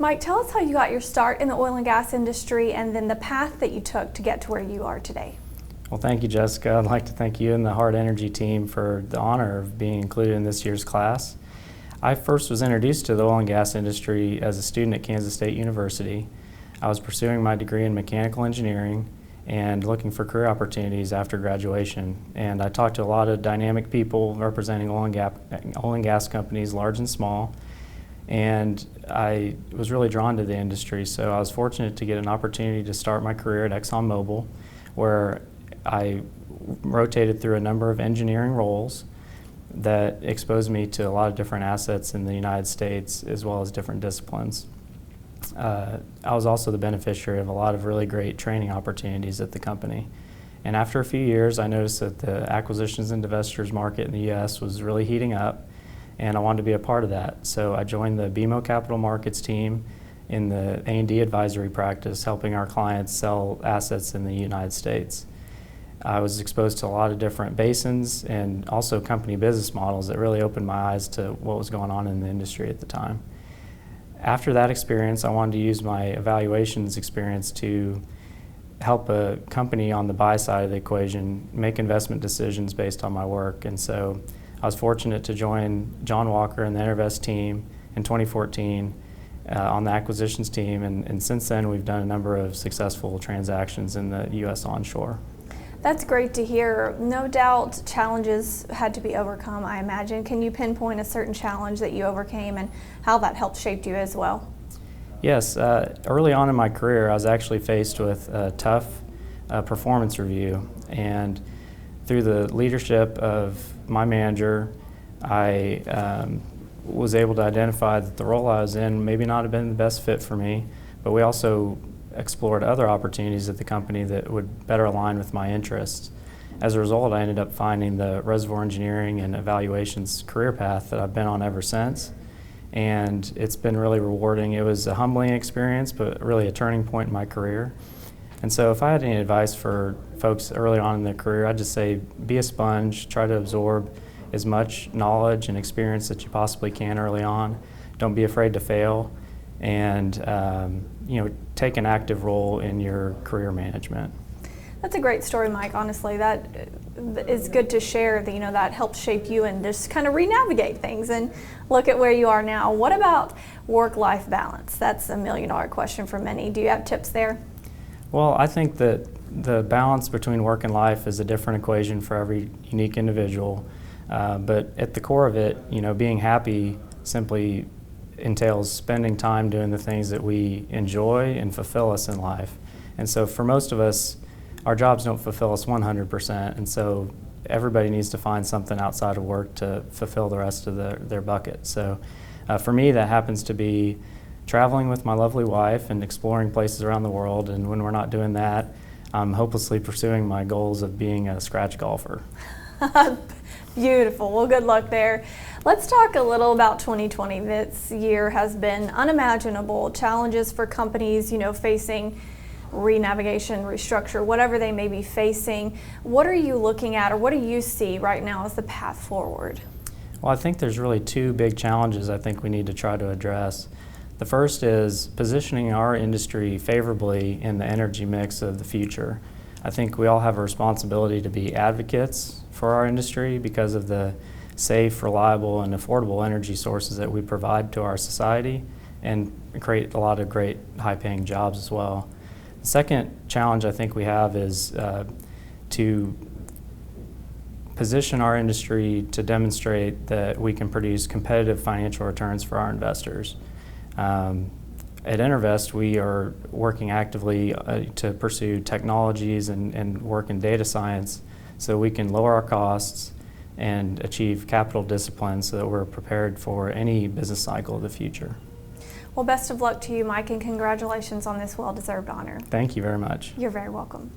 Mike, tell us how you got your start in the oil and gas industry and then the path that you took to get to where you are today. Well, thank you, Jessica. I'd like to thank you and the Hard Energy team for the honor of being included in this year's class. I first was introduced to the oil and gas industry as a student at Kansas State University. I was pursuing my degree in mechanical engineering and looking for career opportunities after graduation. And I talked to a lot of dynamic people representing oil and gas companies, large and small. And I was really drawn to the industry, so I was fortunate to get an opportunity to start my career at ExxonMobil, where I rotated through a number of engineering roles that exposed me to a lot of different assets in the United States as well as different disciplines. I was also the beneficiary of a lot of really great training opportunities at the company. And after a few years, I noticed that the acquisitions and divestitures market in the U.S. was really heating up, and I wanted to be a part of that. So I joined the BMO Capital Markets team in the A&D advisory practice, helping our clients sell assets in the United States. I was exposed to a lot of different basins and also company business models that really opened my eyes to what was going on in the industry at the time. After that experience, I wanted to use my evaluations experience to help a company on the buy side of the equation make investment decisions based on my work. And so I was fortunate to join John Walker and the EnerVest team in 2014 on the acquisitions team, and since then we've done a number of successful transactions in the U.S. onshore. That's great to hear. No doubt challenges had to be overcome, I imagine. Can you pinpoint a certain challenge that you overcame and how that helped shape you as well? Yes, early on in my career I was actually faced with a tough performance review, and through the leadership of my manager, I was able to identify that the role I was in maybe not have been the best fit for me, but we also explored other opportunities at the company that would better align with my interests. As a result, I ended up finding the reservoir engineering and evaluations career path that I've been on ever since, and it's been really rewarding. It was a humbling experience, but really a turning point in my career. And so if I had any advice for folks early on in their career, I'd just say be a sponge, try to absorb as much knowledge and experience that you possibly can early on. Don't be afraid to fail, and take an active role in your career management. That's a great story, Mike. Honestly, that is good to share. That helped shape you and just kind of re-navigate things and look at where you are now. What about work-life balance? That's a $1,000,000 question for many. Do you have tips there? Well, I think that the balance between work and life is a different equation for every unique individual. But at the core of it, being happy simply entails spending time doing the things that we enjoy and fulfill us in life. And so for most of us, our jobs don't fulfill us 100%, and so everybody needs to find something outside of work to fulfill the rest of their bucket. So for me, that happens to be traveling with my lovely wife and exploring places around the world, and when we're not doing that, I'm hopelessly pursuing my goals of being a scratch golfer. Beautiful. Well, good luck there. Let's talk a little about 2020. This year has been unimaginable. Challenges for companies, facing re-navigation, restructure, whatever they may be facing. What are you looking at, or what do you see right now as the path forward? Well, I think there's really two big challenges I think we need to try to address. The first is positioning our industry favorably in the energy mix of the future. I think we all have a responsibility to be advocates for our industry because of the safe, reliable, and affordable energy sources that we provide to our society, and create a lot of great high-paying jobs as well. The second challenge I think we have is to position our industry to demonstrate that we can produce competitive financial returns for our investors. At EnerVest, we are working actively to pursue technologies and work in data science so we can lower our costs and achieve capital discipline so that we're prepared for any business cycle of the future. Well, best of luck to you, Mike, and congratulations on this well-deserved honor. Thank you very much. You're very welcome.